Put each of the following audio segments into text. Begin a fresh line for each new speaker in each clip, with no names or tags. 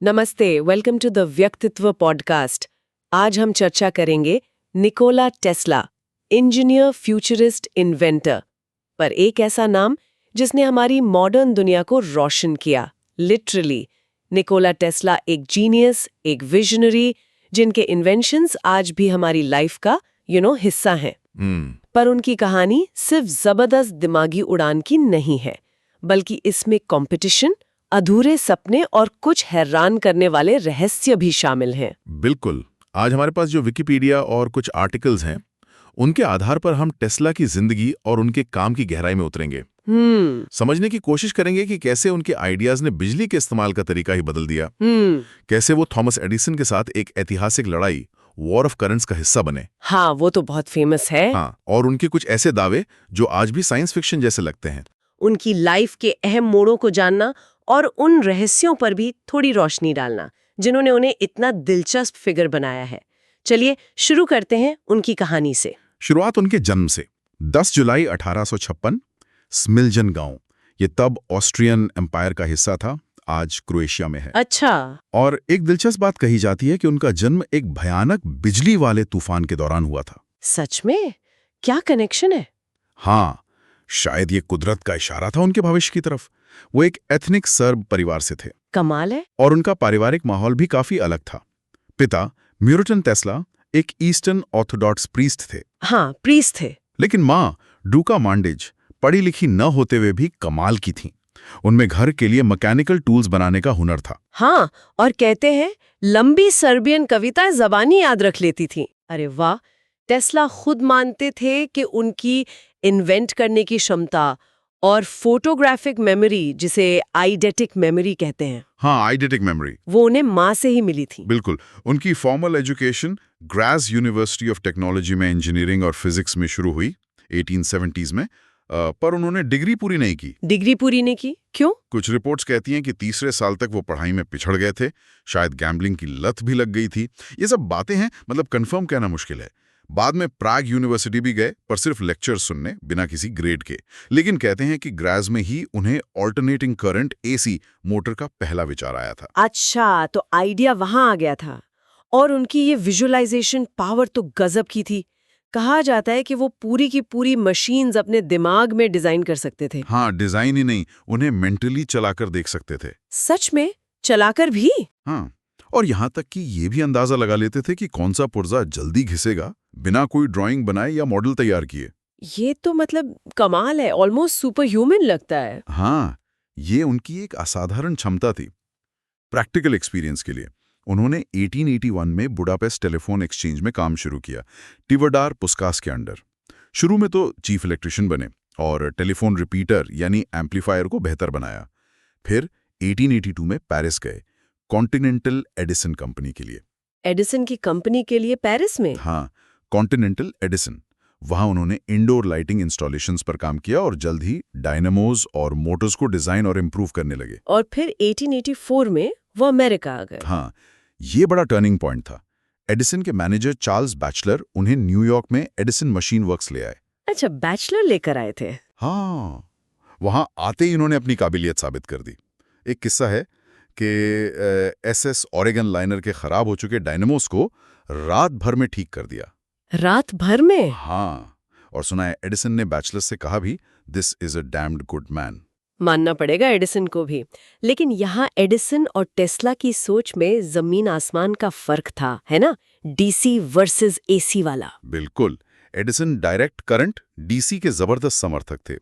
नमस्ते, welcome to the व्यक्तित्व podcast. आज हम चर्चा करेंगे Nikola Tesla, engineer, futurist, inventor, पर एक ऐसा नाम जिसने हमारी मॉडर्न दुनिया को रोशन किया, लिटरली। निकोला टेस्ला एक जीनियस, एक विजनरी, जिनके इन्वेंशंस आज भी हमारी लाइफ का हिस्सा हैं। पर उनकी कहानी सिर्फ जबरदस्त दिमागी उड़ान की नहीं है, बल्कि इसमें कंपटीशन, अधूरे सपने और कुछ हैरान करने वाले रहस्य भी शामिल हैं।
बिल्कुल। आज हमारे पास जो विकिपीडिया और कुछ आर्टिकल्स हैं, उनके आधार पर हम टेस्ला की जिंदगी और उनके काम की गहराई में उतरेंगे। समझने की कोशिश करेंगे कि कैसे उनके आइडियाज ने बिजली के इस्तेमाल का तरीका ही बदल दिया। कैसे वो थॉमस एडिसन के साथ एक ऐतिहासिक लड़ाई, वॉर ऑफ करंट्स का हिस्सा बने।
हाँ, वो तो बहुत फेमस है।
हाँ, और उनके कुछ ऐसे दावे जो आज भी साइंस फिक्शन जैसे लगते हैं।
उनकी लाइफ के अहम मोड़ों को जानना और उन रहस्यों पर भी थोड़ी रोशनी डालना जिन्होंने उन्हें इतना दिलचस्प फिगर बनाया है। चलिए शुरू करते हैं उनकी कहानी से।
शुरुआत उनके जन्म से। 10 जुलाई 1856, स्मिल्जन गांव। ये तब ऑस्ट्रियन एम्पायर का हिस्सा था, आज क्रोएशिया में है।
अच्छा।
और एक दिलचस्प बात कही जाती है कि उनका जन्म एक भयानक बिजली वाले तूफान के दौरान हुआ था।
सच में? क्या कनेक्शन है?
हाँ, शायद ये कुदरत का इशारा था उनके भविष्य की तरफ। वो एक एथनिक सर्ब परिवार से थे।
कमाल है।
और उनका पारिवारिक माहौल भी काफी अलग था। पिता म्यूरटन टेस्ला एक ईस्टर्न ऑर्थोडॉक्स प्रीस्ट थे।
हाँ, प्रीस्ट थे।
लेकिन माँ डूका मांडेज पढ़ी लिखी न होते हुए भी कमाल की थीं। उनमें घर के लिए मैकेनिकल टूल्स बनाने का हुनर था।
हाँ, और कहते हैं लंबी सर्बियन कविताएं ज़बानी याद रख लेती थीं। अरे वाह। टेस्ला खुद मानते थे कि उनकी इन्वेंट करने की क्षमता और फोटोग्राफिक मेमोरी, जिसे आइडेटिक मेमोरी कहते हैं,
हाँ, आइडेटिक मेमोरी, वो
उन्हें माँ से ही मिली थी।
बिल्कुल। उनकी formal education grass university of technology में इंजीनियरिंग और फिजिक्स में शुरू हुई 1870s में, पर उन्होंने डिग्री पूरी नहीं की।
डिग्री पूरी नहीं की? क्यों?
कुछ रिपोर्ट्स कहती हैं कि तीसरे साल तक वो पढ़ाई में पिछड़ गए थे। शायद गैम्बलिंग की लत भी लग गई थी। ये सब बातें हैं, मतलब कंफर्म कहना मुश्किल है। बाद में प्राग यूनिवर्सिटी भी गए, पर सिर्फ लेक्चर सुनने, बिना किसी ग्रेड के। लेकिन कहते हैं कि ग्राज में ही उन्हें ऑल्टरनेटिंग करंट एसी मोटर का पहला विचार आया था।
अच्छा, तो आइडिया वहां आ गया था। और उनकी ये विजुअलाइजेशन पावर तो गजब की थी। कहा जाता है कि वो पूरी की पूरी मशीन्स अपने दिमाग में डिजाइन कर सकते थे।
हाँ, डिजाइन ही नहीं, उन्हें मेंटली चलाकर देख सकते थे।
सच में? चलाकर भी?
हाँ, और यहाँ तक कि ये भी अंदाजा लगा लेते थे कि कौन सा पुर्जा जल्दी घिसेगा, बिना कोई ड्राइंग बनाए या मॉडल तैयार किए।
ये तो मतलब कमाल है, ऑलमोस्ट सुपर ह्यूमन लगता है।
हाँ, ये उनकी एक असाधारण क्षमता थी। प्रैक्टिकल एक्सपीरियंस के लिए उन्होंने 1881 में बुडापेस्ट टेलीफोन एक्सचेंज में काम शुरू किया, टिवडार पुस्कास के अंडर। शुरू में तो चीफ इलेक्ट्रिशियन बने और टेलीफोन रिपीटर यानी एम्पलीफायर को बेहतर बनाया। फिर 1882 में पेरिस गए, कॉन्टिनेंटल एडिसन कंपनी के लिए।
एडिसन की कंपनी के लिए पेरिस में?
हाँ, कॉन्टिनेंटल एडिसन। वहां उन्होंने इंडोर लाइटिंग इंस्टॉलेशंस पर काम किया और जल्द ही डायनामोज और मोटर्स को डिजाइन और इम्प्रूव करने लगे।
और फिर 1884 में वो अमेरिका आ गए।
हाँ, ये बड़ा टर्निंग पॉइंट था। एडिसन के मैनेजर चार्ल्स बैचलर उन्हें न्यूयॉर्क में एडिसन मशीन वर्क्स ले आए।
अच्छा, बैचलर लेकर आए थे?
हाँ, वहां आते ही उन्होंने अपनी काबिलियत साबित कर दी। एक किस्सा है कि एसएस ऑरेगन लाइनर के खराब हो चुके डायनामोस को रात भर में ठीक कर दिया।
रात भर में?
हाँ, और सुना है एडिसन ने बैचलर से कहा भी, this is a damned good man.
मानना पड़ेगा एडिसन को भी। लेकिन यहाँ एडिसन और टेस्ला की सोच में जमीन आसमान का फर्क था, है ना? डीसी वर्सेस एसी वाला।
बिल्कुल। एडिसन डायरेक्ट करंट डीसी के जबरदस्त समर्थक थे।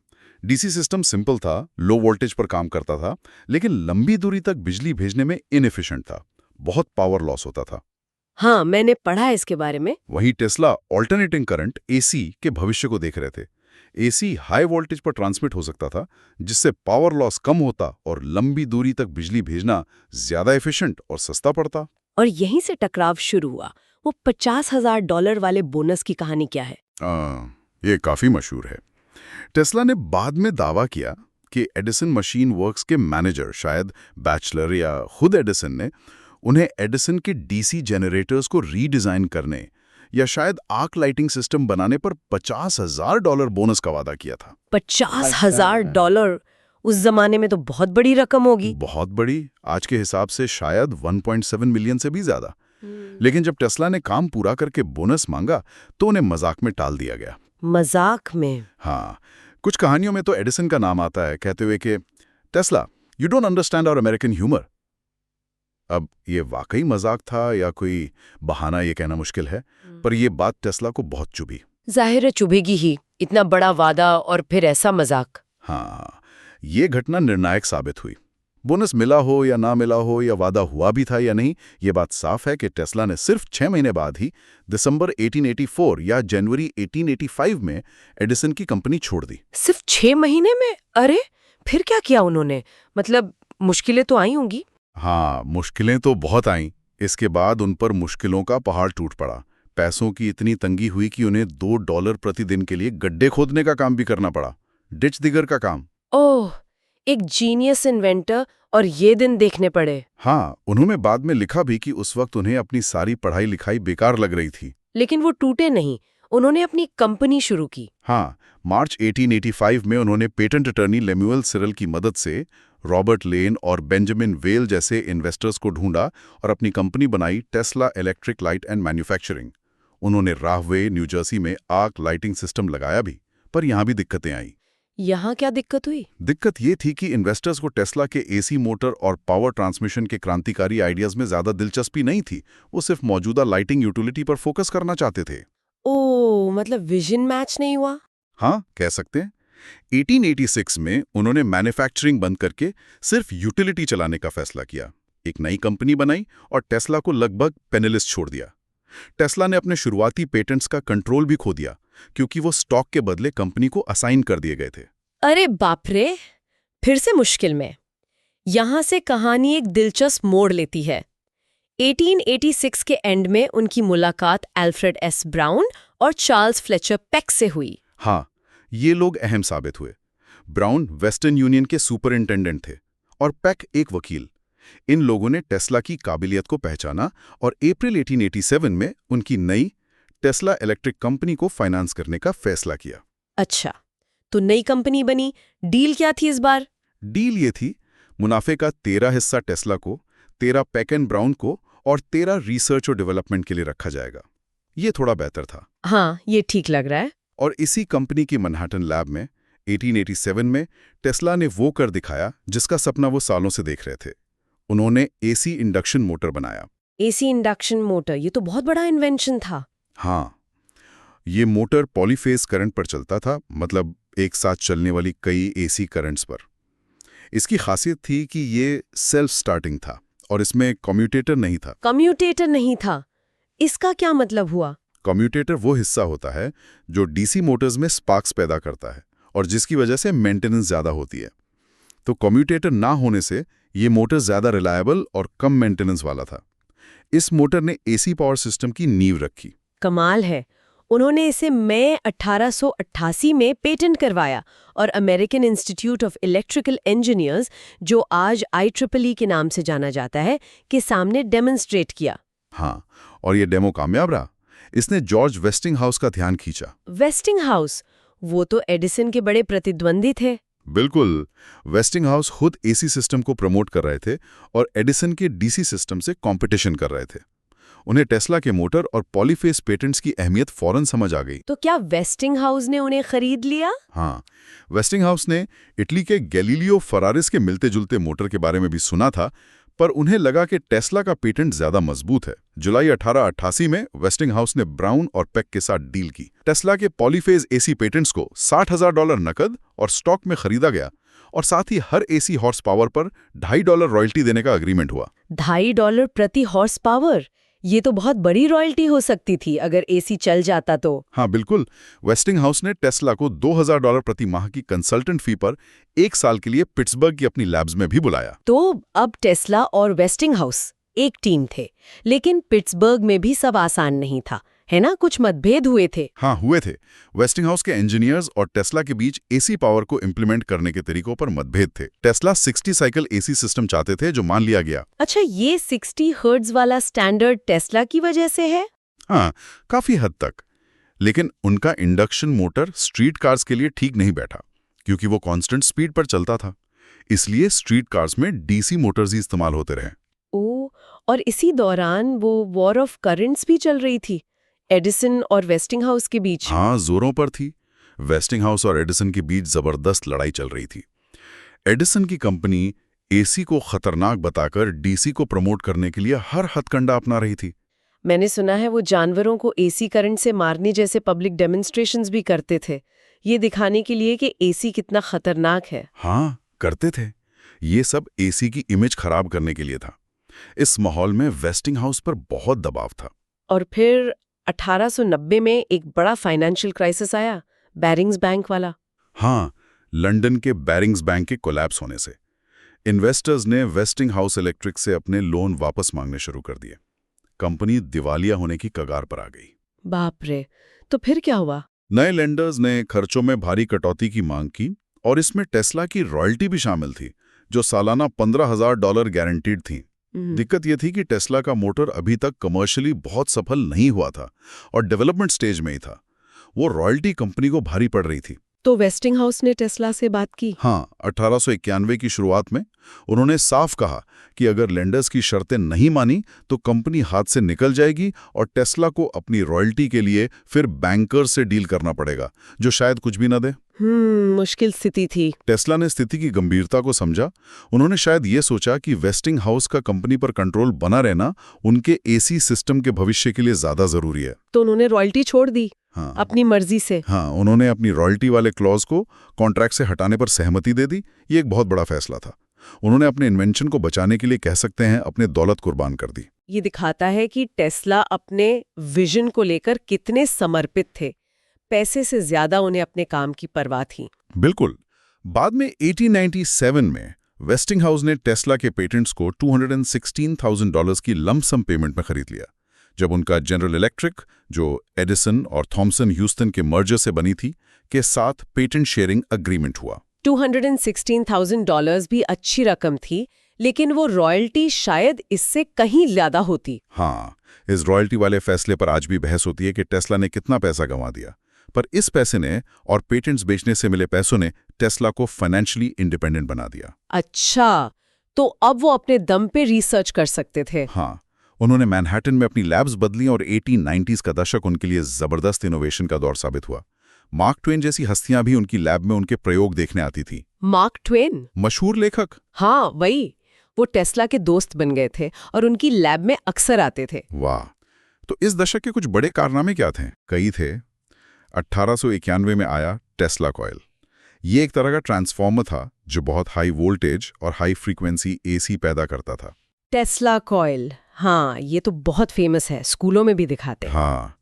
डीसी सिस्टम सिंपल था, लो वोल्टेज पर काम करता था, लेकिन लंबी दूरी तक बिजली भेजने में इनएफिशिएंट था। बहुत पावर लॉस होता था।
हाँ, मैंने पढ़ा है इसके बारे में।
वहीं टेस्ला ऑल्टरनेटिंग करंट एसी के भविष्य को देख रहे थे। एसी हाई वोल्टेज पर ट्रांसमिट हो सकता था, जिससे पावर लॉस कम होता और लंबी दूरी तक बिजली भेजना ज्यादा एफिशिएंट और सस्ता पड़ता।
और यहीं से टकराव शुरू हुआ। वो $50,000 वाले बोनस की कहानी क्या है?
ये काफी मशहूर है। टेस्ला ने बाद में दावा किया कि एडिसन मशीन वर्क्स के मैनेजर, शायद बैचलर या खुद एडिसन ने उन्हें एडिसन के डीसी जनरेटर्स को रीडिजाइन करने या शायद आर्क लाइटिंग सिस्टम बनाने पर $50,000 बोनस का वादा किया था।
$50,000? उस जमाने में तो बहुत बड़ी रकम होगी।
बहुत बड़ी, आज के हिसाब से शायद 1.7 मिलियन से भी ज्यादा। लेकिन जब टेस्ला ने काम पूरा करके बोनस मांगा तो उन्हें मजाक में टाल दिया गया।
मजाक में?
हाँ, कुछ कहानियों में तो एडिसन का नाम आता है कहते हुए कि Tesla, you don't understand our American humour. अब ये वाकई मजाक था या कोई बहाना, ये कहना मुश्किल है, पर ये बात टेस्ला को बहुत चुभी।
जाहिर है चुभेगी ही, इतना बड़ा वादा और फिर ऐसा मजाक।
हाँ, ये घटना निर्णायक साबित हुई। बोनस मिला हो या ना मिला हो, या वादा हुआ भी था या नहीं, ये बात साफ है कि टेस्ला ने सिर्फ 6 महीने बाद ही दिसंबर 1884 या जनवरी 1885 में एडिसन की कंपनी छोड़ दी।
सिर्फ 6 महीने में? अरे फिर क्या किया उन्होंने? मतलब मुश्किलें तो आई होंगी।
हाँ, मुश्किलें तो बहुत आईं। इसके बाद उन पर मुश्किलों का पहाड़ टूट पड़ा। पैसों की इतनी तंगी हुई कि उन्हें $2 प्रतिदिन के लिए गड्ढे खोदने का काम भी करना पड़ा, डिच दिगर का काम।
ओह, एक जीनियस इन्वेंटर और ये दिन देखने पड़े।
हाँ, उन्होंने बाद में लिखा भी कि उस वक्त उन्हें अपनी सारी पढ़ाई लिखाई बेकार लग रही थी।
लेकिन वो टूटे नहीं, उन्होंने अपनी कंपनी शुरू की।
हाँ, मार्च 1885 में उन्होंने पेटेंट अटर्नी लेम्युअल सिरल की मदद से रॉबर्ट लेन और बेंजामिन वेल जैसे इन्वेस्टर्स को ढूंढा और अपनी कंपनी बनाई, Tesla electric light and manufacturing. उन्होंने राहवे, न्यू जर्सी में आर्क लाइटिंग सिस्टम लगाया भी, पर यहाँ भी दिक्कतें आईं।
यहाँ क्या दिक्कत हुई?
दिक्कत ये थी कि इन्वेस्टर्स को टेस्ला के एसी मोटर और पावर ट्रांसमिशन के क्रांतिकारी आइडियाज में ज्यादा दिलचस्पी नहीं थी। वो सिर्फ मौजूदा लाइटिंग यूटिलिटी पर फोकस करना चाहते थे।
ओह, मतलब विजन मैच नहीं हुआ।
हाँ, कह सकते हैं। 1886 में उन्होंने मैन्युफैक्चरिंग बंद करके सिर्फ यूटिलिटी चलाने का फैसला किया, एक नई कंपनी बनाई और टेस्ला को लगभग पेनिलेस छोड़ दिया। टेस्ला ने अपने शुरुआती पेटेंट्स का कंट्रोल भी खो दिया, क्योंकि वो स्टॉक के बदले कंपनी को असाइन कर दिए गए थे।
अरे बाप रे, फिर से मुश्किल में। यहाँ से कहानी एक दिलचस्प मोड़ लेती है। 1886 के एंड में उनकी मुलाकात अल्फ्रेड एस ब्राउन और चार्ल्स फ्लेचर पेक से हुई।
हाँ, ये लोग अहम साबित हुए। ब्राउन वेस्टर्न यूनियन के सुपरिंटेंडेंट थे और पेक एक वकील। इन लोगों ने टेस्ला की काबिलियत को पहचाना और अप्रैल 1887 में उनकी नई टेस्ला इलेक्ट्रिक कंपनी को फाइनेंस करने का फैसला किया।
अच्छा, तो नई कंपनी बनी। डील क्या थी इस बार?
डील ये थी, मुनाफे का 13 हिस्सा टेस्ला को, 13 पेक एंड ब्राउन को और 13 रिसर्च और डेवलपमेंट के लिए रखा जाएगा। ये थोड़ा बेहतर था।
हाँ, ये ठीक लग रहा है।
और इसी कंपनी की मैनहट्टन लैब में 1887 में टेस्ला ने वो कर दिखाया जिसका सपना वो सालों से देख रहे थे। उन्होंने एसी इंडक्शन मोटर बनाया।
एसी इंडक्शन मोटर, ये तो बहुत बड़ा इन्वेंशन था।
हाँ, ये मोटर पॉलीफेज करंट पर चलता था, मतलब एक साथ चलने वाली कई एसी करंट्स पर। इसकी खासियत थी कि ये सेल्फ स्टार्टिंग था और इसमें कम्यूटेटर नहीं था।
कम्यूटेटर नहीं था, इसका क्या मतलब हुआ?
कम्यूटेटर वो हिस्सा होता है जो डीसी मोटर्स में स्पार्क्स पैदा करता है और जिसकी वजह से मेंटेनेंस ज़्यादा होती है। तो कम्यूटेटर ना होने से ये मोटर ज़्यादा रिलायबल और कम मेंटेनेंस वाला था। इस मोटर ने एसी पावर सिस्टम की नींव रखी।
कमाल है। उन्होंने इसे मई 1888 में पेटेंट करवाया और American institute of electrical engineers, जो आज IEEE के नाम से जाना जाता है, के सामने डेमोन्स्ट्रेट किया।
हाँ, और ये डेमो कामयाब रहा। इसने जॉर्ज वेस्टिंगहाउस का ध्यान खींचा।
वेस्टिंगहाउस, वो तो एडिसन के बड़े प्रतिद्वंदी थे।
बिल्कुल, वेस्टिंगहाउस खुद एसी सिस्टम को प्रमोट कर रहे थे और एडिसन के डीसी सिस्टम से कंपटीशन कर रहे थे। उन्हें टेस्ला के मोटर और पॉलीफेज पेटेंट्स की अहमियत फौरन समझ आ गई।
तो क्या वेस्टिंगहाउस ने उन्हें खरीद लिया?
हाँ, वेस्टिंगहाउस ने इटली के गैलीलियो फरारिस के मिलते जुलते मोटर के बारे में भी सुना था, पर उन्हें लगा कि टेस्ला का पेटेंट ज्यादा मजबूत है। जुलाई 1888 में वेस्टिंगहाउस ने ब्राउन और पेक के साथ डील की। टेस्ला के पॉलीफेज एसी पेटेंट्स को $60,000 नकद और स्टॉक में खरीदा गया और साथ ही हर एसी हॉर्स पावर पर $2.5 रॉयल्टी देने का अग्रीमेंट हुआ।
$2.5 प्रति हॉर्स पावर? ये तो बहुत बड़ी रॉयल्टी हो सकती थी अगर एसी चल जाता तो।
हाँ बिल्कुल, वेस्टिंगहाउस ने टेस्ला को $2,000 प्रति माह की कंसल्टेंट फी पर 1 साल के लिए पिट्सबर्ग की अपनी लैब्स में भी बुलाया।
तो अब टेस्ला और वेस्टिंगहाउस एक टीम थे, लेकिन पिट्सबर्ग में भी सब आसान नहीं था, है ना? कुछ मतभेद हुए थे।
हाँ, हुए थे। वेस्टिंगहाउस के इंजीनियर्स और टेस्ला के बीच एसी पावर को इम्प्लीमेंट करने के तरीकों पर मतभेद थे। टेस्ला 60 साइकिल एसी सिस्टम चाहते थे, जो मान लिया गया।
अच्छा, ये 60 हर्ट्ज वाला स्टैंडर्ड टेस्ला की वजह से है?
हाँ, काफी हद तक। लेकिन उनका इंडक्शन मोटर स्ट्रीट कार्स के लिए ठीक नहीं बैठा, क्योंकि वो कांस्टेंट स्पीड पर चलता था। इसलिए स्ट्रीट कार्स में डीसी मोटर्स ही इस्तेमाल होते रहे।
ओ, और इसी दौरान वो वॉर ऑफ करंट्स भी चल रही थी एडिसन और वेस्टिंगहाउस के बीच।
हाँ, जोरों पर थी। वेस्टिंगहाउस और एडिसन के बीच जबरदस्त लड़ाई चल रही थी। एडिसन की कंपनी एसी को खतरनाक बताकर डीसी को प्रमोट करने के लिए हर हथकंडा अपना रही थी।
मैंने सुना है वो जानवरों को एसी करंट से मारने जैसे पब्लिक डेमोन्स्ट्रेशंस भी करते थे, ये दिखाने के लिए कि एसी कितना खतरनाक है।
हाँ, करते थे। ये सब एसी की इमेज खराब करने के लिए था। इस माहौल में वेस्टिंगहाउस पर बहुत दबाव था।
और फिर 1890 में एक बड़ा फाइनेंशियल क्राइसिस आया, बैरिंग्स बैंक वाला।
हाँ, लंदन के बैरिंग्स बैंक के कोलैप्स होने से इन्वेस्टर्स ने वेस्टिंगहाउस इलेक्ट्रिक से अपने लोन वापस मांगने शुरू कर दिए। कंपनी दिवालिया होने की कगार पर आ गई।
बाप रे, तो फिर क्या हुआ?
नए लेंडर्स ने खर्चों में भारी कटौती की मांग की और इसमें टेस्ला की रॉयल्टी भी शामिल थी, जो सालाना $15,000 गारंटीड थी। दिक्कत यह थी कि टेस्ला का मोटर अभी तक कमर्शियली बहुत सफल नहीं हुआ था और डेवलपमेंट स्टेज में ही था। वो रॉयल्टी कंपनी को भारी पड़ रही थी।
तो वेस्टिंगहाउस ने टेस्ला से बात की?
हाँ, 1891 की शुरुआत में उन्होंने साफ कहा कि अगर लेंडर्स की शर्तें नहीं मानी तो कंपनी हाथ से निकल जाएगी और टेस्ला को अपनी रॉयल्टी के लिए फिर बैंकर्स से डील करना पड़ेगा, जो शायद कुछ भी न दे।
मुश्किल स्थिति थी।
टेस्ला ने स्थिति की गंभीरता को समझा। उन्होंने शायद ये सोचा कि वेस्टिंगहाउस का कंपनी पर कंट्रोल बना रहना उनके एसी सिस्टम के भविष्य के लिए ज्यादा जरूरी है।
तो उन्होंने रॉयल्टी छोड़ दी।
हाँ,
अपनी मर्जी से।
हाँ, उन्होंने अपनी रॉयल्टी वाले क्लॉज को कॉन्ट्रैक्ट से हटाने पर सहमति दे दी। ये एक बहुत बड़ा फैसला था। उन्होंने अपने इन्वेंशन को बचाने के लिए, कह सकते हैं, अपने दौलत कुर्बान कर दी।
ये दिखाता है कि टेस्ला अपने विजन को लेकर कितने समर्पित थे। पैसे से ज्यादा उन्हें अपने काम की परवाह थी।
बिल्कुल। बाद में 1897 में वेस्टिंगहाउस ने टेस्ला के पेटेंट्स को $216,000 की लंप सम पेमेंट में खरीद लिया, जब उनका जनरल इलेक्ट्रिक, जो एडिसन और थॉमसन ह्यूस्टन के मर्जर से बनी थी, के साथ पेटेंट शेयरिंग अग्रीमेंट हुआ।
$216,000 भी अच्छी रकम थी, लेकिन वो रॉयल्टी शायद इससे कहीं ज्यादा होती।
हाँ, इस रॉयल्टी वाले फैसले पर आज भी बहस होती है कि टेस्ला ने कितना पैसा गंवा दिया, पर इस पैसे ने और पेटेंट्स बेचने से मिले पैसों ने टेस्ला को फाइनेंशियली इंडिपेंडेंट बना दिया।
अच्छा, तो अब वो अपने दम पे रिसर्च कर सकते थे।
हाँ, उन्होंने मैनहट्टन में अपनी लैब्स बदली और 1890s का दशक उनके लिए जबरदस्त इनोवेशन का दौर साबित हुआ। मार्क ट्वेन जैसी हस्तियां भी उनकी लैब में उनके प्रयोग देखने आती थी।
Mark Twain?
मशहूर लेखक।
हाँ, वही। वो टेस्ला के दोस्त बन गए थे और उनकी लैब में अक्सर आते थे।
वाह, तो इस दशक के कुछ बड़े कारनामे क्या थे? कई थे। 1891 में आया टेस्ला कॉइल। ये एक तरह का ट्रांसफॉर्मर था जो बहुत हाई वोल्टेज और हाई फ्रीक्वेंसी एसी पैदा करता था।
टेस्ला कॉइल, हाँ, ये तो बहुत फेमस है, स्कूलों में भी दिखाते हैं।
हाँ,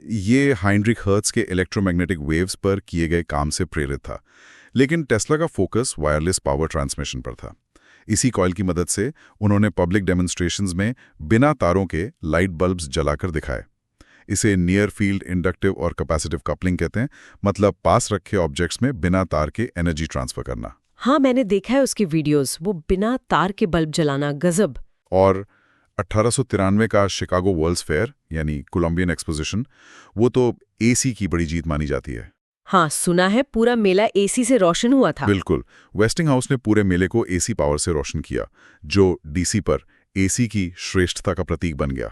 ये हाइंड्रिक हर्ट्ज के इलेक्ट्रोमैग्नेटिक वेव्स पर किए गए काम से प्रेरित था, लेकिन टेस्ला का फोकस वायरलेस पावर ट्रांसमिशन पर था। इसी कॉइल की मदद से उन्होंने पब्लिक डेमोन्स्ट्रेशंस में बिना तारों के लाइट बल्ब्स जलाकर दिखाए। इसे नियर फील्ड इंडक्टिव और कैपेसिटिव कपलिंग कहते हैं, मतलब पास रखे ऑब्जेक्ट्स में बिना तार के एनर्जी ट्रांसफर करना।
हाँ, मैंने देखा है उसके वीडियोस, वो बिना तार के बल्ब जलाना, गजब।
और 1893 का शिकागो वर्ल्ड्स फेयर यानी कोलंबियन एक्सपोजिशन, वो तो एसी की बड़ी जीत मानी जाती है।
हाँ, सुना है पूरा मेला एसी से रोशन हुआ था।
बिल्कुल। वेस्टिंगहाउस ने पूरे मेले को एसी पावर से रोशन किया, जो डीसी पर एसी की श्रेष्ठता का प्रतीक बन गया।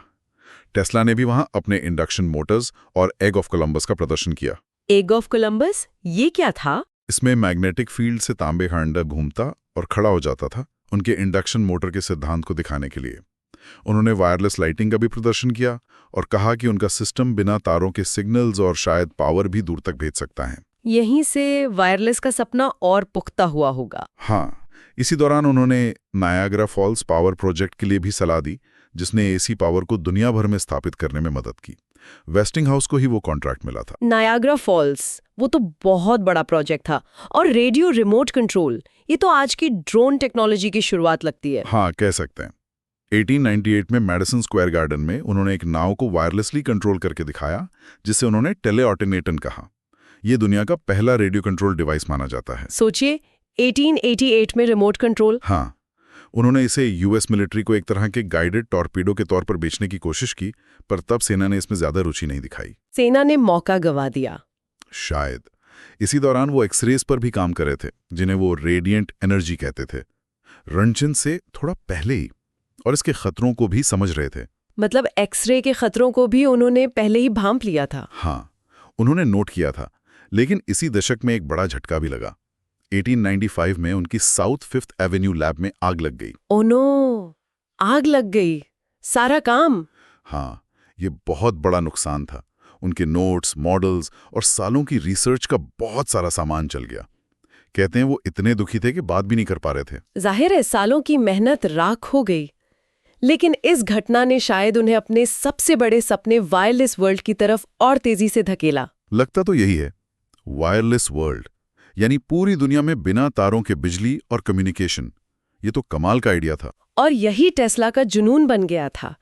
टेस्ला ने भी वहां अपने इंडक्शन मोटर्स और एग ऑफ कोलंबस का प्रदर्शन किया।
एग ऑफ कोलंबस, ये क्या था?
इसमें मैग्नेटिक फील्ड से तांबे का अंडा घूमता और खड़ा हो जाता था, उनके इंडक्शन मोटर के सिद्धांत को दिखाने के लिए। उन्होंने वायरलेस लाइटिंग का भी प्रदर्शन किया और कहा कि उनका सिस्टम बिना तारों के सिग्नल्स और शायद पावर भी दूर तक भेज सकता है।
यहीं से वायरलेस का सपना और पुख्ता हुआ होगा।
हाँ, इसी दौरान उन्होंने नायाग्रा फॉल्स पावर प्रोजेक्ट के लिए भी सलाह दी, जिसने एसी पावर को दुनिया भर में स्थापित करने में मदद की। वेस्टिंगहाउस को ही वो कॉन्ट्रैक्ट मिला था।
नायाग्रा फॉल्स, वो तो बहुत बड़ा प्रोजेक्ट था। और रेडियो रिमोट कंट्रोल, ये तो आज की ड्रोन टेक्नोलॉजी की शुरुआत लगती है।
हाँ, कह सकते हैं। 1898 में मैडिसन स्क्वायर गार्डन में उन्होंने एक नाव को वायरलेसली कंट्रोल करके दिखाया, जिसे उन्होंने टेलेऑटोनेटन कहा। यह दुनिया का पहला रेडियो कंट्रोल डिवाइस माना जाता है।
सोचिए, 1888 में रिमोट कंट्रोल।
हाँ, उन्होंने इसे यूएस मिलिट्री को एक तरह के गाइडेड टॉर्पीडो के तौर पर बेचने की कोशिश की, पर तब सेना ने इसमें ज्यादा रुचि नहीं दिखाई।
सेना ने मौका गंवा दिया।
शायद। इसी दौरान वो एक्सरेज पर भी काम कर रहे थे, जिन्हें वो रेडिएंट एनर्जी कहते थे। रंटजन से थोड़ा पहले ही, और इसके खतरों को भी समझ रहे थे।
मतलब एक्सरे के खतरों को भी उन्होंने पहले ही भांप लिया था।
हाँ, उन्होंने नोट किया था, लेकिन इसी दशक में एक बड़ा झटका भी लगा। 1895 में उनकी साउथ फिफ्थ एवेन्यू लैब में आग लग गई।
ओ नो, आग लग गई, सारा काम।
हाँ, ये बहुत बड़ा नुकसान था। उनके नोट्स, मॉडल्स और सालों की रिसर्च का बहुत सारा सामान चल गया। कहते हैं वो इतने दुखी थे कि बात भी नहीं कर पा रहे थे।
जाहिर है सालों की मेहनत राख हो गई। लेकिन इस घटना ने शायद उन्हें अपने सबसे बड़े सपने वायरलेस वर्ल्ड की तरफ और तेजी से धकेला।
लगता तो यही है, वायरलेस वर्ल्ड, यानी पूरी दुनिया में बिना तारों के बिजली और कम्युनिकेशन। ये तो कमाल का आइडिया था।
और यही टेस्ला का जुनून बन गया था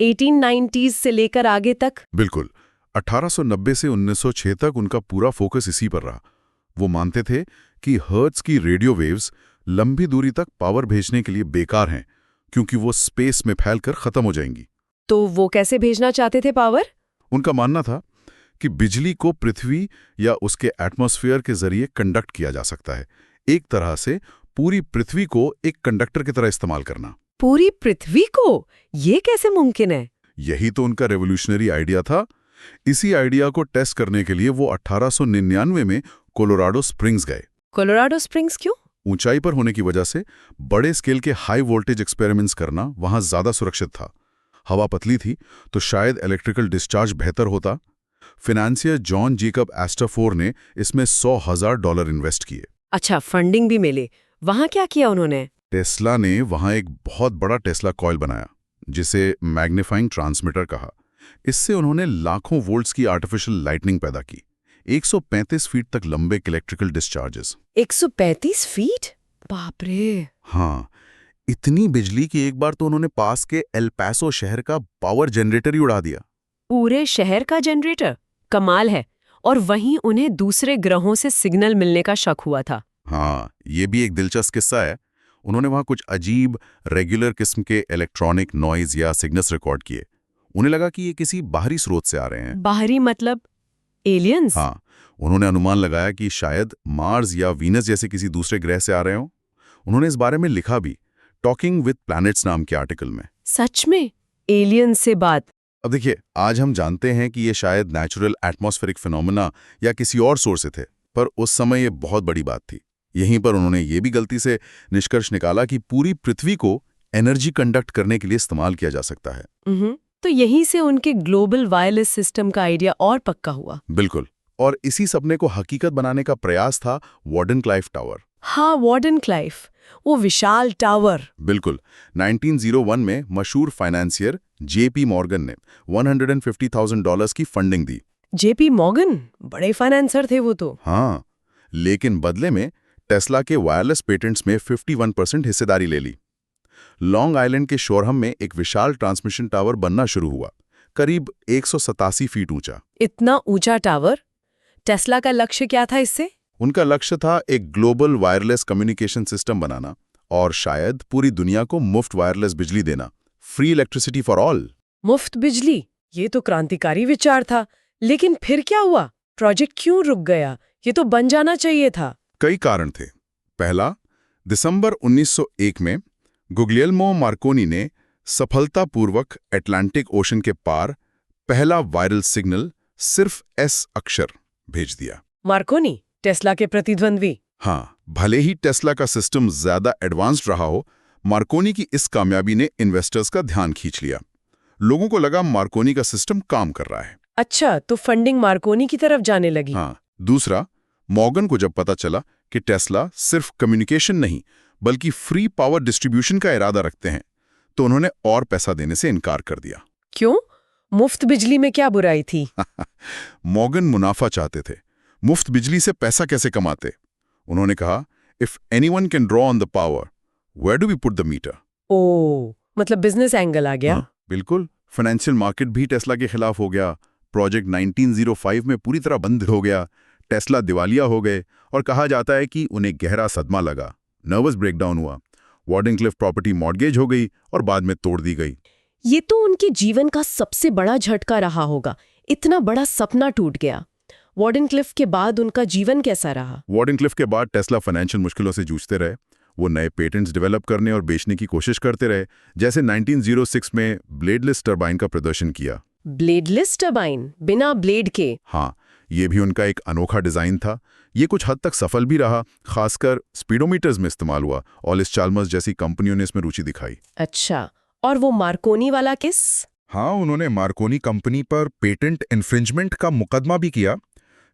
1890s से लेकर आगे तक।
बिल्कुल, 1890 से 1906 तक उनका पूरा फोकस इसी पर रहा। वो मानते थे कि हर्ट्ज की रेडियो वेव्स लंबी दूरी तक पावर भेजने के लिए बेकार हैं, क्योंकि वो स्पेस में फैलकर खत्म हो जाएंगी।
तो वो कैसे भेजना चाहते थे पावर?
उनका मानना था कि बिजली को पृथ्वी या उसके एटमॉस्फेयर के जरिए कंडक्ट किया जा सकता है। एक तरह से पूरी पृथ्वी को एक कंडक्टर की तरह इस्तेमाल करना।
पूरी पृथ्वी को? ये कैसे मुमकिन है?
यही तो उनका रेवोल्यूशनरी आइडिया था। इसी आइडिया को टेस्ट करने के लिए वो 1899 में कोलोराडो स्प्रिंग्स गए।
कोलोराडो स्प्रिंग्स क्यों?
ऊंचाई पर होने की वजह से बड़े स्केल के हाई वोल्टेज एक्सपेरिमेंट्स करना वहां ज्यादा सुरक्षित था। हवा पतली थी तो शायद इलेक्ट्रिकल डिस्चार्ज बेहतर होता। फिनेंसियर जॉन जेकब एस्टाफोर ने इसमें $100,000 इन्वेस्ट किए।
अच्छा, फंडिंग भी मिले। वहां क्या किया उन्होंने?
टेस्ला ने वहां एक बहुत बड़ा टेस्ला कॉइल बनाया, जिसे मैग्नीफाइंग ट्रांसमीटर कहा। इससे उन्होंने लाखों वोल्ट्स की आर्टिफिशियल लाइटनिंग पैदा की। 135 फीट तक लंबे इलेक्ट्रिकल डिस्चार्जेस।
135 फीट? बाप रे।
हाँ, इतनी बिजली कि एक बार तो उन्होंने पास के एल पैसो शहर का पावर जनरेटर ही उड़ा दिया।
पूरे शहर का जनरेटर? कमाल है। और वहीं उन्हें दूसरे ग्रहों से सिग्नल मिलने का शक हुआ था।
हाँ, ये भी एक दिलचस्प किस्सा है। उन्होंने वहां कुछ अजीब रेगुलर किस्म के इलेक्ट्रॉनिक नॉइज या सिग्नल्स रिकॉर्ड किए। उन्हें लगा कि ये किसी बाहरी स्रोत से आ रहे हैं।
बाहरी मतलब एलियंस?
हाँ, उन्होंने अनुमान लगाया कि शायद मार्स या वीनस जैसे किसी दूसरे ग्रह से आ रहे हों। उन्होंने इस बारे में लिखा भी, टॉकिंग विद प्लैनेट्स नाम के आर्टिकल में।
सच में एलियंस से बात?
अब देखिए, आज हम जानते हैं कि ये शायद नेचुरल एटमॉस्फेरिक फिनोमेना या किसी और सोर्स से थे, पर उस समय ये बहुत बड़ी बात थी। यहीं पर उन्होंने ये भी गलती से निष्कर्ष निकाला कि पूरी पृथ्वी को एनर्जी कंडक्ट करने के लिए इस्तेमाल किया जा सकता है।
तो यहीं से उनके ग्लोबल वायरलेस सिस्टम का आइडिया और पक्का हुआ।
बिल्कुल, और इसी सपने को हकीकत बनाने का प्रयास था वार्डन-क्लाइफ टावर।
हाँ, वार्डन-क्लाइफ, वो विशाल टावर।
बिल्कुल, 1901 में मशहूर फाइनेंसियर जेपी मॉर्गन ने $150,000 की फंडिंग दी।
जेपी मॉर्गन बड़े फाइनेंसर थे वो तो।
हाँ, लेकिन बदले में टेस्ला के वायरलेस पेटेंट्स में 51% हिस्सेदारी ले ली। लॉन्ग आइलैंड के शोरहम में एक विशाल ट्रांसमिशन टावर बनना शुरू हुआ, करीब 187 फीट ऊंचा।
इतना ऊंचा टावर? टेस्ला का लक्ष्य क्या था इससे?
उनका लक्ष्य था एक ग्लोबल वायरलेस कम्युनिकेशन सिस्टम बनाना और शायद पूरी दुनिया को मुफ्त वायरलेस बिजली देना, फ्री इलेक्ट्रिसिटी फॉर ऑल।
मुफ्त बिजली? ये तो क्रांतिकारी विचार था। लेकिन फिर क्या हुआ? प्रोजेक्ट क्यों रुक गया? ये तो बन जाना चाहिए था।
कई कारण थे। पहला, दिसंबर 1901 में गुग्लियल्मो मार्कोनी ने सफलतापूर्वक अटलांटिक ओशन के पार पहला वायरल सिग्नल सिर्फ एस अक्षर भेज दिया।
मार्कोनी टेस्ला के प्रतिद्वंद्वी?
हाँ, भले ही टेस्ला का सिस्टम ज्यादा एडवांस्ड रहा हो, मार्कोनी की इस कामयाबी ने इन्वेस्टर्स का ध्यान खींच लिया। लोगों को लगा मार्कोनी का सिस्टम काम कर रहा है।
अच्छा, तो फंडिंग मार्कोनी की तरफ जाने लगी।
हाँ, दूसरा, मॉर्गन को जब पता चला कि टेस्ला सिर्फ कम्युनिकेशन नहीं बल्कि फ्री पावर डिस्ट्रीब्यूशन का इरादा रखते हैं, तो उन्होंने और पैसा देने से इनकार कर दिया।
क्यों? मुफ्त बिजली में क्या बुराई थी?
मॉर्गन मुनाफा चाहते थे। मुफ्त बिजली से पैसा कैसे कमाते? उन्होंने कहा, if anyone can draw on the power, where do we put the meter?
Oh, मतलब बिजनेस एंगल आ गया।
बिल्कुल, फाइनेंशियल मार्केट भी टेस्ला के खिलाफ हो गया। प्रोजेक्ट 1905 में पूरी तरह बंद हो गया। टेस्ला दिवालिया हो गए और कहा जाता है कि उन्हें गहरा सदमा लगा, नर्वस ब्रेकडाउन हुआ। वार्डन-क्लिफ प्रॉपर्टी मॉर्गेज हो गई और बाद में तोड़ दी गई।
ये तो उनके जीवन का सबसे बड़ा झटका रहा होगा। इतना बड़ा सपना टूट गया। वॉर्डनक्लिफ के बाद उनका जीवन कैसा रहा?
वॉर्डनक्लिफ के बाद टेस्ला फाइनेंशियल मुश्किलों से जूझते रहे। वो नए पेटेंट्स डेवलप करने और बेचने की कोशिश करते रहे, जैसे 1906 में ब्लेडलेस टरबाइन का प्रदर्शन किया।
ब्लेडलेस टरबाइन, बिना ब्लेड के?
हाँ, ये भी उनका एक अनोखा डिजाइन था। ये कुछ हद तक सफल भी रहा, खासकर स्पीडोमीटर्स में इस्तेमाल हुआ। ऑलिस चाल्मर्स जैसी कंपनियों ने इसमें रुचि दिखाई।
अच्छा, और वो मार्कोनी वाला केस?
हाँ, उन्होंने मार्कोनी कंपनी पर पेटेंट इन्फ्रिंजमेंट का मुकदमा भी किया।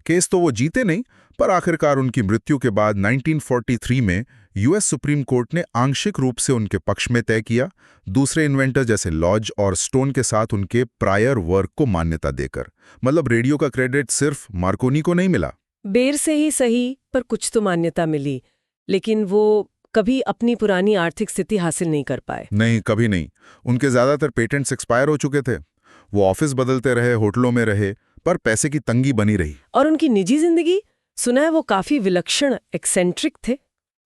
केस तो वो जीते नहीं, पर आखिरकार उनकी मृत्यु के बाद 1943 में यूएस सुप्रीम कोर्ट ने आंशिक रूप से उनके पक्ष में तय किया, दूसरे इन्वेंटर जैसे लॉज और स्टोन के साथ उनके प्रायर वर्क को मान्यता देकर। मतलब रेडियो का क्रेडिट सिर्फ मार्कोनी को नहीं मिला।
देर से ही सही, पर कुछ तो मान्यता मिली। लेकिन वो कभी अपनी पुरानी आर्थिक स्थिति हासिल नहीं कर पाए।
नहीं, कभी नहीं। उनके ज्यादातर पेटेंट्स एक्सपायर हो चुके थे। वो ऑफिस बदलते रहे, होटलों में रहे, पर पैसे की तंगी बनी रही।
और उनकी निजी जिंदगी? सुना है वो काफी विलक्षण, एक्सेंट्रिक थे।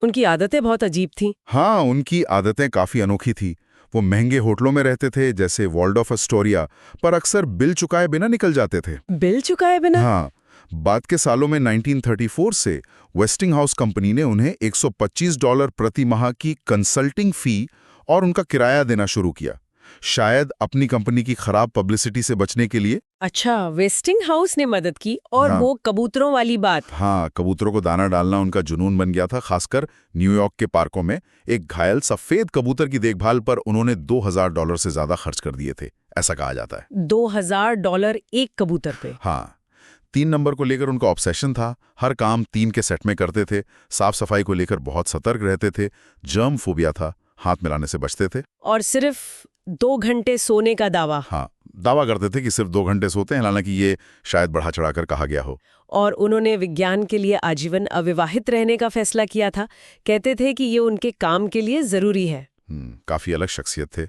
उनकी आदतें बहुत अजीब थीं।
हाँ, उनकी आदतें काफी अनोखी थी। वो महंगे होटलों में रहते थे, जैसे वॉल्डोर्फ एस्टोरिया, पर अक्सर बिल चुकाए बिना निकल जाते थे।
बिल चुकाए बिना?
हाँ, बाद के सालों में 1934 से वेस्टिंगहाउस कंपनी ने उन्हें $125 प्रति माह की कंसल्टिंग फी और उनका किराया देना शुरू किया, शायद अपनी कंपनी की खराब पब्लिसिटी से बचने के लिए।
अच्छा, वेस्टिंगहाउस ने मदद की। और
हाँ।
वो कबूतरों वाली बात?
हाँ, कबूतरों को दाना डालना उनका जुनून बन गया था, खासकर न्यूयॉर्क के पार्कों में। एक घायल सफेद कबूतर की देखभाल पर उन्होंने $2000 से ज्यादा खर्च कर दिए थे, ऐसा कहा जाता है।
$2000 एक कबूतर पे?
हाँ, 3 नंबर को लेकर उनका ऑब्सेशन था। हर काम 3 के सेट में करते थे। साफ सफाई को लेकर बहुत सतर्क रहते थे। जर्म फोबिया था, हाथ मिलाने से बचते थे।
और सिर्फ 2 घंटे सोने का दावा?
हाँ, दावा करते थे कि सिर्फ 2 घंटे सोते हैं, हालांकि ये शायद बढ़ा चढ़ाकर कहा गया हो।
और उन्होंने विज्ञान के लिए आजीवन अविवाहित रहने का फैसला किया था। कहते थे कि ये उनके काम के लिए जरूरी है।
काफी अलग शख्सियत थे।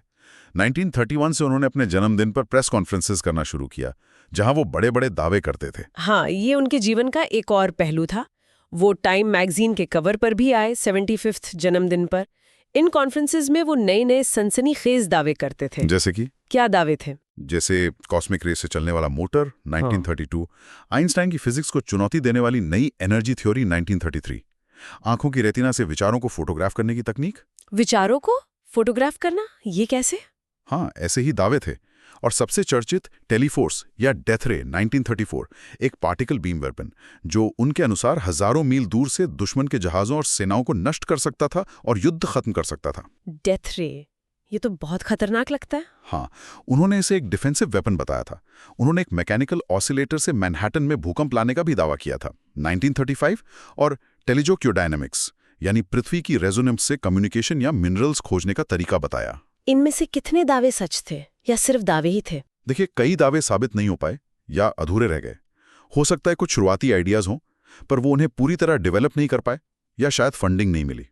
1931 से उन्होंने अपने जन्मदिन पर प्रेस कॉन्फ्रेंसेस करना शुरू किया, जहां वो बड़े बड़े दावे करते थे।
हाँ, ये उनके जीवन का एक और पहलू था। वो टाइम मैगजीन के कवर पर भी आए 75th जन्मदिन पर। इन कॉन्फ्रेंसेस में वो नए नए सनसनीखेज दावे करते थे।
जैसे कि?
क्या दावे थे?
जैसे कॉस्मिक रे से चलने वाला मोटर 1932, आइंस्टाइन की फिजिक्स को चुनौती देने वाली नई एनर्जी थ्योरी 1933, आंखों की रेटिना से विचारों को फोटोग्राफ करने की तकनीक।
विचारों को फोटोग्राफ करना, ये कैसे?
हाँ, ऐसे ही दावे थे। और सबसे चर्चित टेलीफोर्स या डेथ रे 1934, एक पार्टिकल बीम वेपन जो उनके अनुसार हजारों मील दूर से दुश्मन के जहाजों और सेनाओं को नष्ट कर सकता था और युद्ध खत्म कर सकता था।
डेथ रे, ये तो बहुत खतरनाक लगता है।
हाँ, उन्होंने इसे एक डिफेंसिव वेपन बताया था। उन्होंने एक मैकेनिकल ऑसिलेटर से मैनहट्टन में भूकंप लाने का भी दावा किया था 1935। और टेलीजोक्योडायनेमिक्स यानी पृथ्वी की रेजोनेंस से कम्युनिकेशन या मिनरल्स खोजने का तरीका बताया।
इनमें से कितने दावे सच थे या सिर्फ दावे ही थे?
देखिए, कई दावे साबित नहीं हो पाए या अधूरे रह गए। हो सकता है कुछ शुरुआती आइडियाज हों, पर वो उन्हें पूरी तरह डेवलप नहीं कर पाए, या शायद फंडिंग नहीं मिली।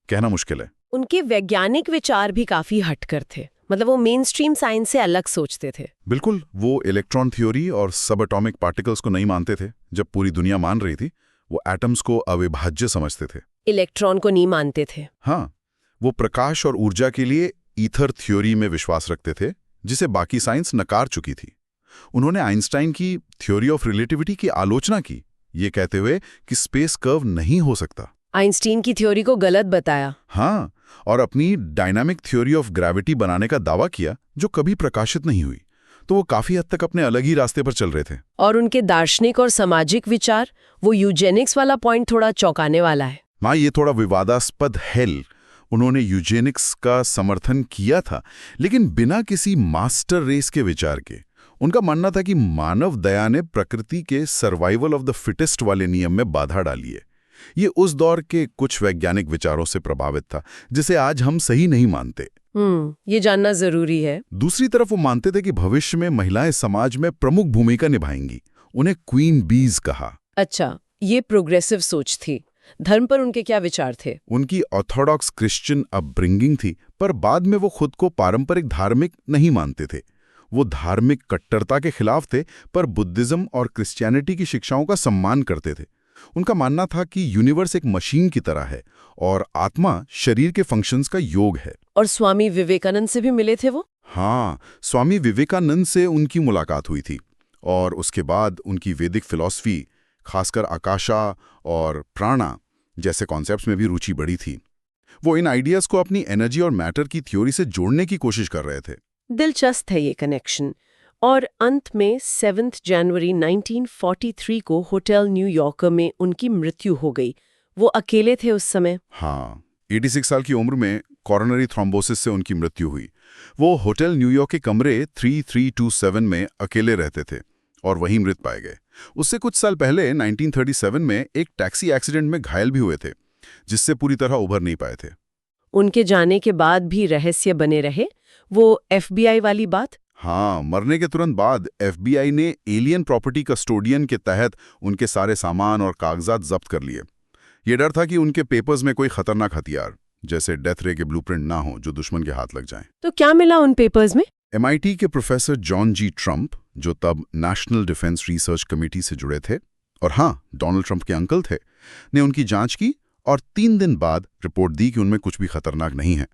कहना मुश्किल है।
उनके वैज्ञानिक विचार भी काफी हटकर थे। मतलब वो मेन स्ट्रीम साइंस से अलग सोचते थे।
बिल्कुल, वो इलेक्ट्रॉन थ्योरी और सब एटॉमिक पार्टिकल्स को नहीं मानते थे। जब पूरी दुनिया मान रही थी, वो एटम्स को अविभाज्य समझते थे।
इलेक्ट्रॉन को नहीं मानते थे?
हाँ, वो प्रकाश और ऊर्जा के लिए ईथर थ्योरी में विश्वास रखते थे, जिसे बाकी साइंस नकार चुकी थी। उन्होंने आइंस्टाइन की थ्योरी ऑफ रिलेटिविटी की आलोचना की, ये कहते हुए कि स्पेस कर्व नहीं हो सकता।
आइंस्टीन की थ्योरी को गलत बताया।
हाँ, और अपनी डायनामिक थ्योरी ऑफ ग्रेविटी बनाने का दावा किया, जो कभी प्रकाशित नहीं हुई। तो वो काफी हद तक अपने अलग ही रास्ते पर चल रहे थे।
और उनके दार्शनिक और सामाजिक विचार, वो यूजेनिक्स वाला पॉइंट थोड़ा चौंकाने वाला है।
हाँ, ये थोड़ा विवादास्पद है। उन्होंने यूजेनिक्स का समर्थन किया था, लेकिन बिना किसी मास्टर रेस के विचार के। उनका मानना था कि मानव दया ने प्रकृति के सर्वाइवल ऑफ द फिटेस्ट वाले नियम में बाधा डाली है। ये उस दौर के कुछ वैज्ञानिक विचारों से प्रभावित था, जिसे आज हम सही नहीं मानते।
ये जानना जरूरी है।
दूसरी तरफ वो मानते थे कि भविष्य में महिलाएं समाज में प्रमुख भूमिका निभाएंगी। उन्हें क्वीन बीज कहा।
अच्छा, ये प्रोग्रेसिव सोच थी। धर्म पर उनके क्या विचार थे?
उनकी ऑर्थोडॉक्स क्रिश्चियन अपब्रिंगिंग थी, पर बाद में वो खुद को पारंपरिक धार्मिक नहीं मानते थे। वो धार्मिक कट्टरता के खिलाफ थे, पर बुद्धिज्म और क्रिश्चियनिटी की शिक्षाओं का सम्मान करते थे। उनका मानना था कि यूनिवर्स एक मशीन की तरह है और आत्मा शरीर के फंक्शंस का योग है।
और स्वामी विवेकानंद से भी मिले थे वो?
हाँ, स्वामी विवेकानंद से उनकी मुलाकात हुई थी और उसके बाद उनकी वैदिक फिलॉसफी खासकर आकाशा और प्राणा जैसे कॉन्सेप्ट्स में भी रुचि बढ़ी थी। वो इन आइडियाज को अपनी एनर्जी और मैटर की थ्योरी से जोड़ने की कोशिश कर रहे थे।
दिलचस्प है ये कनेक्शन। और अंत में 7 जनवरी 1943 को होटल न्यूयॉर्क में उनकी मृत्यु हो गई। वो अकेले थे उस समय।
हाँ, 86 साल की उम्र में कॉरोनरी थ्रोम्बोसिस से उनकी मृत्यु हुई। वो होटल न्यूयॉर्क के कमरे 3327 में अकेले रहते थे और वहीं मृत पाए गए। उससे कुछ साल पहले 1937 में एक टैक्सी एक्सीडेंट में घायल भी हुए थे, जिससे पूरी तरह उभर नहीं पाए थे।
उनके जाने के बाद भी रहस्य बने रहे। वो FBI वाली बात।
हाँ, मरने के तुरंत बाद FBI ने एलियन प्रॉपर्टी कस्टोडियन के तहत उनके सारे सामान और कागजात जब्त कर लिए। ये डर था कि उनके पेपर्स में कोई खतरनाक हथियार जैसे डेथ रे के ब्लूप्रिंट ना हो जो दुश्मन के हाथ लग जाएं।
तो क्या मिला उन पेपर्स में?
MIT के प्रोफेसर जॉन जी ट्रंप, जो तब नेशनल डिफेंस रिसर्च कमेटी से जुड़े थे और हाँ, डोनाल्ड ट्रंप के अंकल थे, ने उनकी जांच की और 3 दिन बाद रिपोर्ट दी कि उनमें कुछ भी खतरनाक नहीं है।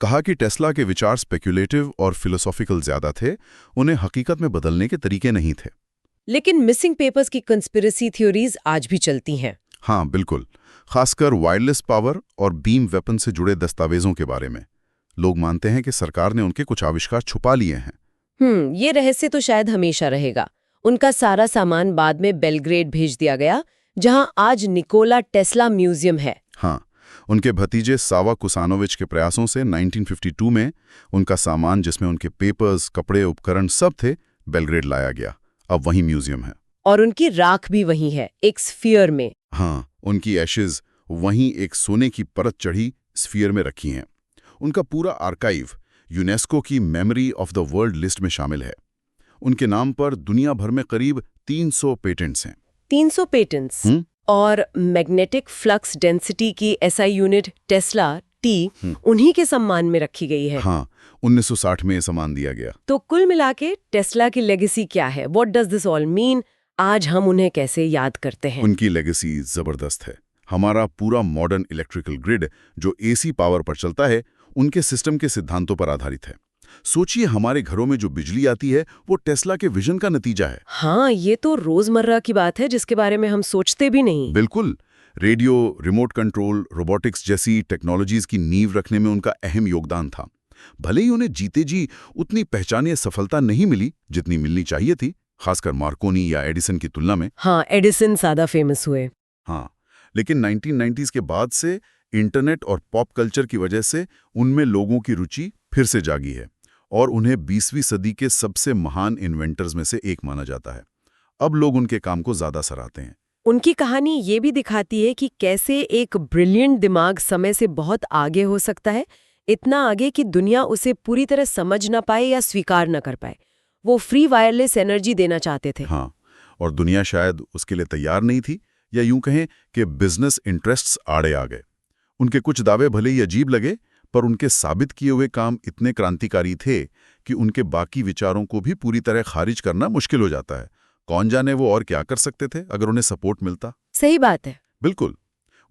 कहा कि टेस्ला के विचार स्पेक्युलेटिव और फिलोसॉफिकल ज्यादा थे, उन्हें हकीकत में बदलने के तरीके नहीं थे।
लेकिन मिसिंग पेपर्स की कंस्पिरेसी थ्योरीज आज भी चलती हैं।
हाँ, बिल्कुल। खासकर वायरलेस पावर और बीम वेपन से जुड़े दस्तावेजों के बारे में लोग मानते हैं कि सरकार ने उनके कुछ आविष्कार छुपा लिए हैं।
ये रहस्य तो शायद हमेशा रहेगा। उनका सारा सामान बाद में बेलग्रेड भेज दिया गया, जहां आज निकोला टेस्ला म्यूजियम है।
हाँ, उनके भतीजे सावा कुसानोविच के प्रयासों से 1952 में उनका सामान, जिसमें उनके पेपर्स, कपड़े, उपकरण सब थे, बेलग्रेड लाया गया। अब वहीं म्यूजियम है।
और उनकी राख भी वहीं है, एक स्फीयर में।
हाँ, उनकी एशेज वहीं एक सोने की परत चढ़ी स्फीयर में रखी हैं। उनका पूरा आर्काइव यूनेस्को की memory of the world list में शामिल है। उनके नाम पर दुनिया भर में करीब 300 पेटेंट्स हैं।
300 पेटेंट्स। और मैग्नेटिक फ्लक्स डेंसिटी की SI यूनिट टेस्ला T उन्हीं के सम्मान में रखी गई है।
हाँ, 1960 में ये सम्मान दिया गया।
तो कुल मिला के टेस्ला की लेगेसी क्या है? What does this all mean? आज हम उन्हें कैसे याद करते हैं?
उनकी लेगेसी जबरदस्त है। हमारा पूरा मॉडर्न इलेक्ट्रिकल ग्रिड जो AC पावर पर चलता है, उनके सिस्टम के सिद्धांतों पर आधारित है। सोचिए, हमारे घरों में जो बिजली आती है वो टेस्ला के विजन का नतीजा है।
हाँ, ये तो रोजमर्रा की बात है जिसके बारे में हम सोचते भी नहीं।
बिल्कुल। रेडियो, रिमोट कंट्रोल, रोबोटिक्स जैसी टेक्नोलॉजीज की नींव रखने में उनका अहम योगदान था। भले ही उन्हें जीते जी उतनी पहचानिया सफलता नहीं मिली जितनी मिलनी चाहिए थी, खासकर मार्कोनी या एडिसन की तुलना में।
हाँ, एडिसन ज्यादा फेमस हुए।
हाँ, लेकिन 1990s के बाद से इंटरनेट और पॉप कल्चर की वजह से उनमें लोगों की रुचि फिर से जागी है और उन्हें 20वीं सदी के सबसे महान इन्वेंटर्स में से एक माना जाता है। अब लोग उनके काम को ज्यादा सराहते हैं।
उनकी कहानी ये भी दिखाती है कि कैसे एक ब्रिलियंट दिमाग समय से बहुत आगे हो सकता है, इतना आगे कि दुनिया उसे पूरी तरह समझ ना पाए या स्वीकार ना कर पाए। वो फ्री वायरलेस एनर्जी देना चाहते थे।
हाँ, और दुनिया शायद उसके लिए तैयार नहीं थी, या यूं कहें कि बिजनेस इंटरेस्ट्स आड़े आ गए। उनके कुछ दावे भले ही अजीब लगे, पर उनके साबित किए हुए काम इतने क्रांतिकारी थे कि उनके बाकी विचारों को भी पूरी तरह खारिज करना मुश्किल हो जाता है। कौन जाने वो और क्या कर सकते थे अगर उन्हें सपोर्ट मिलता।
सही बात है।
बिल्कुल।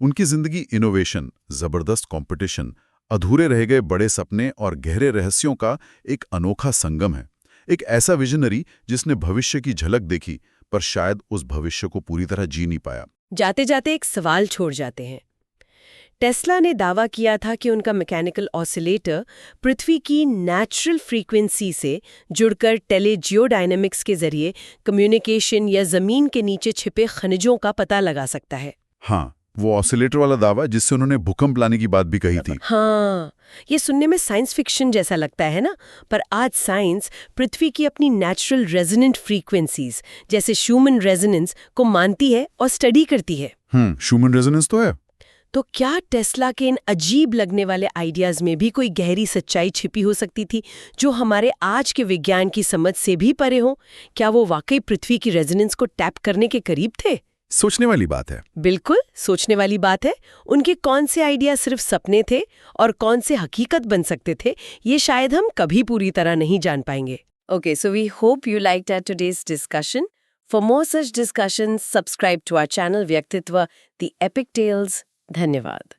उनकी जिंदगी इनोवेशन, जबरदस्त कंपटीशन, अधूरे रह गए बड़े सपने और गहरे रहस्यों का एक अनोखा संगम है। एक ऐसा विजनरी जिसने भविष्य की झलक देखी, पर शायद उस भविष्य को पूरी तरह जी नहीं पाया।
जाते जाते एक सवाल छोड़ जाते हैं। टेस्ला ने दावा किया था कि उनका मैकेनिकल ऑसिलेटर पृथ्वी की नेचुरल फ्रीक्वेंसी से जुड़कर टेलीजियोडायनेमिक्स के जरिए कम्युनिकेशन या जमीन के नीचे छिपे खनिजों का पता लगा सकता है।
हाँ, वो ऑसिलेटर वाला दावा जिससे उन्होंने भूकंप लाने की बात भी कही थी।
हाँ, ये सुनने में साइंस फिक्शन जैसा लगता है ना, पर आज साइंस पृथ्वी की अपनी नेचुरल रेजोनेंट फ्रीक्वेंसीज जैसे शूमन रेजोनेंस को मानती है और स्टडी करती है।
शूमन रेजोनेंस तो है।
तो क्या टेस्ला के इन अजीब लगने वाले आइडियाज में भी कोई गहरी सच्चाई छिपी हो सकती थी जो हमारे आज के विज्ञान की समझ से भी परे हो? क्या वो वाकई पृथ्वी की रेजोनेंस को टैप करने के करीब थे?
सोचने वाली बात है।
बिल्कुल सोचने वाली बात है। उनके कौन से आइडिया सिर्फ सपने थे और कौन से हकीकत बन सकते थे, ये शायद हम कभी पूरी तरह नहीं जान पाएंगे। Okay, so we hope you liked our today's discussion. For more such discussions, subscribe to our channel Vyaktitva, the epic tales. धन्यवाद।